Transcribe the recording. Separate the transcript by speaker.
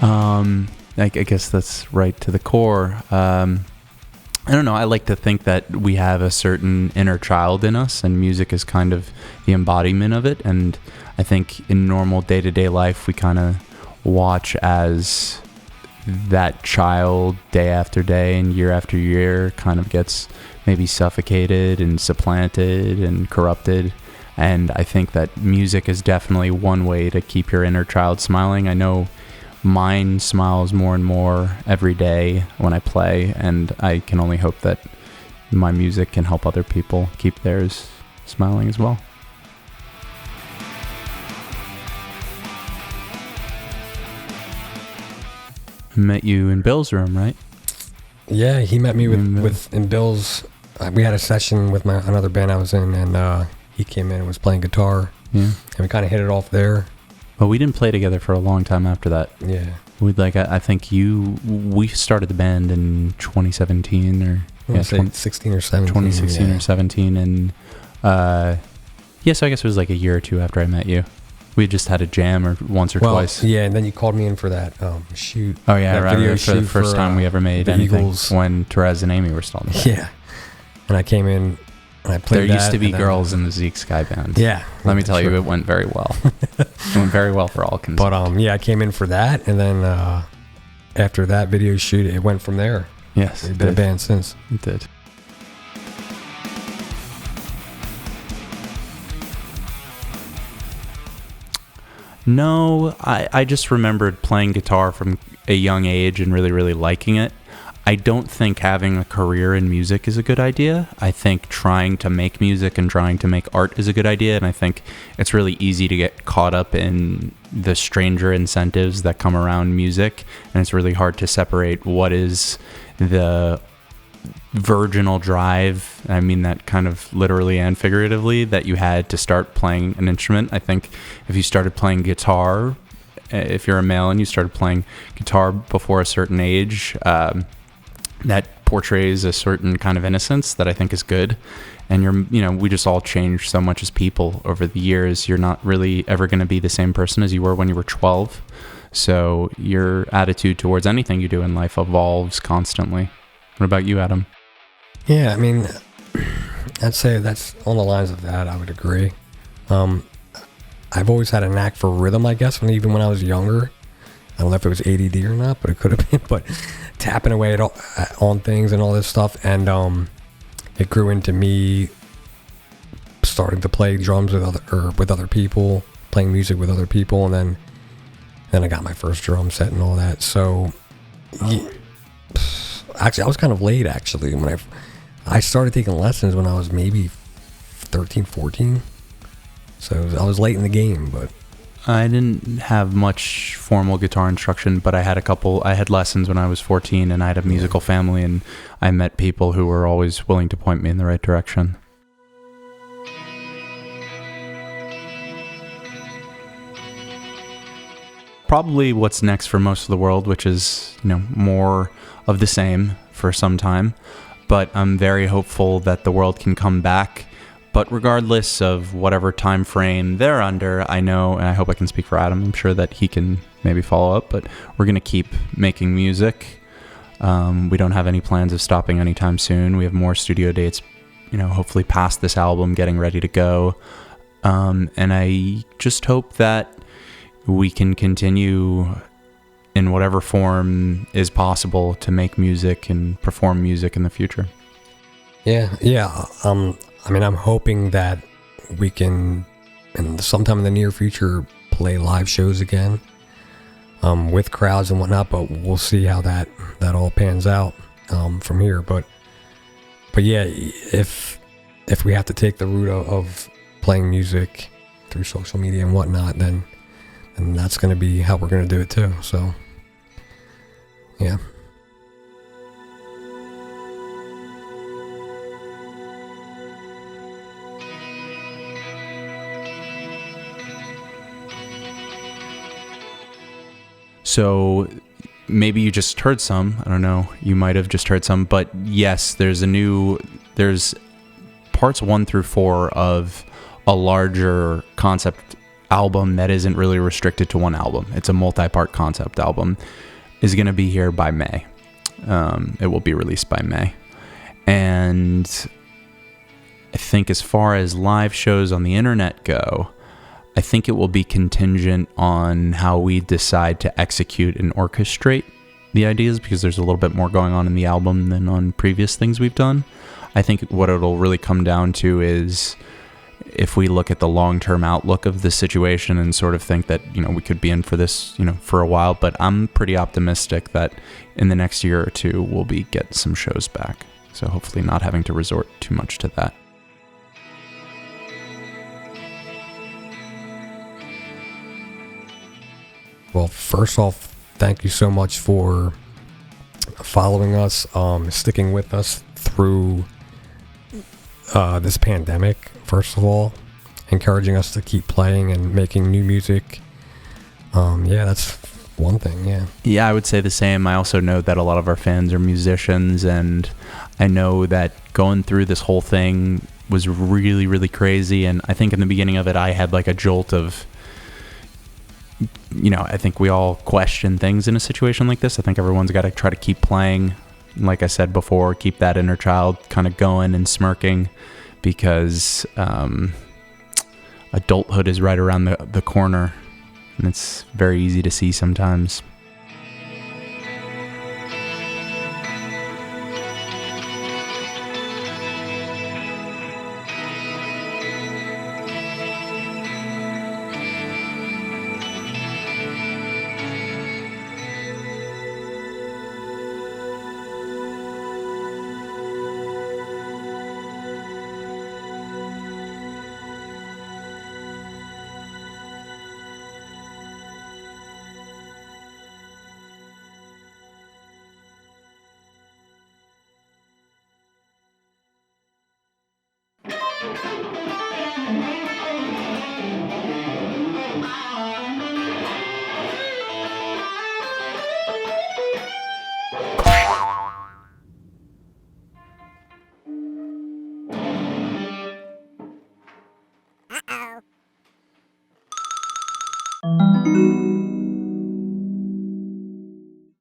Speaker 1: I guess that's right to the core. I don't know. I like to think that we have a certain inner child in us, and music is kind of the embodiment of it. And I think in normal day-to-day life, we kind of watch as that child day after day and year after year kind of gets maybe suffocated and supplanted and corrupted. And I think that music is definitely one way to keep your inner child smiling. I know mine smiles more and more every day when I play, and I can only hope that my music can help other people keep theirs smiling as well. I met you in Bill's room, right?
Speaker 2: Yeah, he met me in Bill's. We had a session with another band I was in, and he came in and was playing guitar.
Speaker 1: Yeah,
Speaker 2: and we kind of hit it off there.
Speaker 1: But we didn't play together for a long time after that.
Speaker 2: Yeah.
Speaker 1: I think we started the band in 2017 or...
Speaker 2: Yeah, 16 or 17.
Speaker 1: 2016 or 17. And, so I guess it was like a year or two after I met you. We just had a jam once or twice.
Speaker 2: Yeah, and then you called me in for that shoot.
Speaker 1: Oh, yeah,
Speaker 2: that
Speaker 1: right.
Speaker 2: video
Speaker 1: For the first time we ever made anything.
Speaker 2: Eagles.
Speaker 1: When Therese and Amy were still in the band.
Speaker 2: Yeah. And I came in and I played
Speaker 1: There
Speaker 2: that,
Speaker 1: used to be girls in the ZEKE SKY band.
Speaker 2: Yeah.
Speaker 1: Let me tell you, it went very well. It went very well for all concerned.
Speaker 2: But, I came in for that, and then after that video shoot, it went from there.
Speaker 1: Yes.
Speaker 2: We've been a band since.
Speaker 1: It did. No, I just remembered playing guitar from a young age and really, really liking it. I don't think having a career in music is a good idea. I think trying to make music and trying to make art is a good idea, and I think it's really easy to get caught up in the stranger incentives that come around music, and it's really hard to separate what is the virginal drive, I mean that kind of literally and figuratively, that you had to start playing an instrument. I think if you started playing guitar, if you're a male and you started playing guitar before a certain age, that portrays a certain kind of innocence that I think is good. And we just all changed so much as people over the years. You're not really ever going to be the same person as you were when you were 12. So your attitude towards anything you do in life evolves constantly. What about you, Adam?
Speaker 2: Yeah, I mean, I'd say that's on the lines of that. I would agree. I've always had a knack for rhythm, I guess, even when I was younger. I don't know if it was ADD or not, but it could have been. But tapping away on things and all this stuff, and it grew into me starting to play drums with other people, playing music with other people, and then I got my first drum set and all that. So, actually, I was kind of late. Actually, when I started taking lessons when I was maybe 13, 14. So I was late in the game, but.
Speaker 1: I didn't have much formal guitar instruction, but I had lessons when I was 14, and I had a musical family, and I met people who were always willing to point me in the right direction. Probably what's next for most of the world, which is, more of the same for some time, but I'm very hopeful that the world can come back. But regardless of whatever time frame they're under, I know, and I hope I can speak for Adam, I'm sure that he can maybe follow up, but we're going to keep making music. We don't have any plans of stopping anytime soon. We have more studio dates, hopefully past this album, getting ready to go. And I just hope that we can continue in whatever form is possible to make music and perform music in the future.
Speaker 2: Yeah. I'm hoping that we can, and sometime in the near future, play live shows again, with crowds and whatnot. But we'll see how that all pans out from here. But yeah, if we have to take the route of playing music through social media and whatnot, then that's going to be how we're going to do it too. So yeah.
Speaker 1: So maybe you just heard some, I don't know, you might have just heard some, but yes, there's parts 1 through 4 of a larger concept album that isn't really restricted to one album, it's a multi-part concept album, is going to be here by May. It will be released by May. And I think as far as live shows on the internet go, I think it will be contingent on how we decide to execute and orchestrate the ideas, because there's a little bit more going on in the album than on previous things we've done. I think what it'll really come down to is if we look at the long-term outlook of the situation and sort of think that, we could be in for this, for a while. But I'm pretty optimistic that in the next year or two, we'll be getting some shows back. So hopefully not having to resort too much to that.
Speaker 2: Well, first off, thank you so much for following us, sticking with us through this pandemic, first of all, encouraging us to keep playing and making new music. That's one thing, yeah. Yeah,
Speaker 1: I would say the same. I also know that a lot of our fans are musicians, and I know that going through this whole thing was really, really crazy. And I think in the beginning of it, I had like a jolt of, I think we all question things in a situation like this. I think everyone's got to try to keep playing. Like I said before, keep that inner child kind of going and smirking, because adulthood is right around the corner, and it's very easy to see sometimes.
Speaker 3: Uh-oh.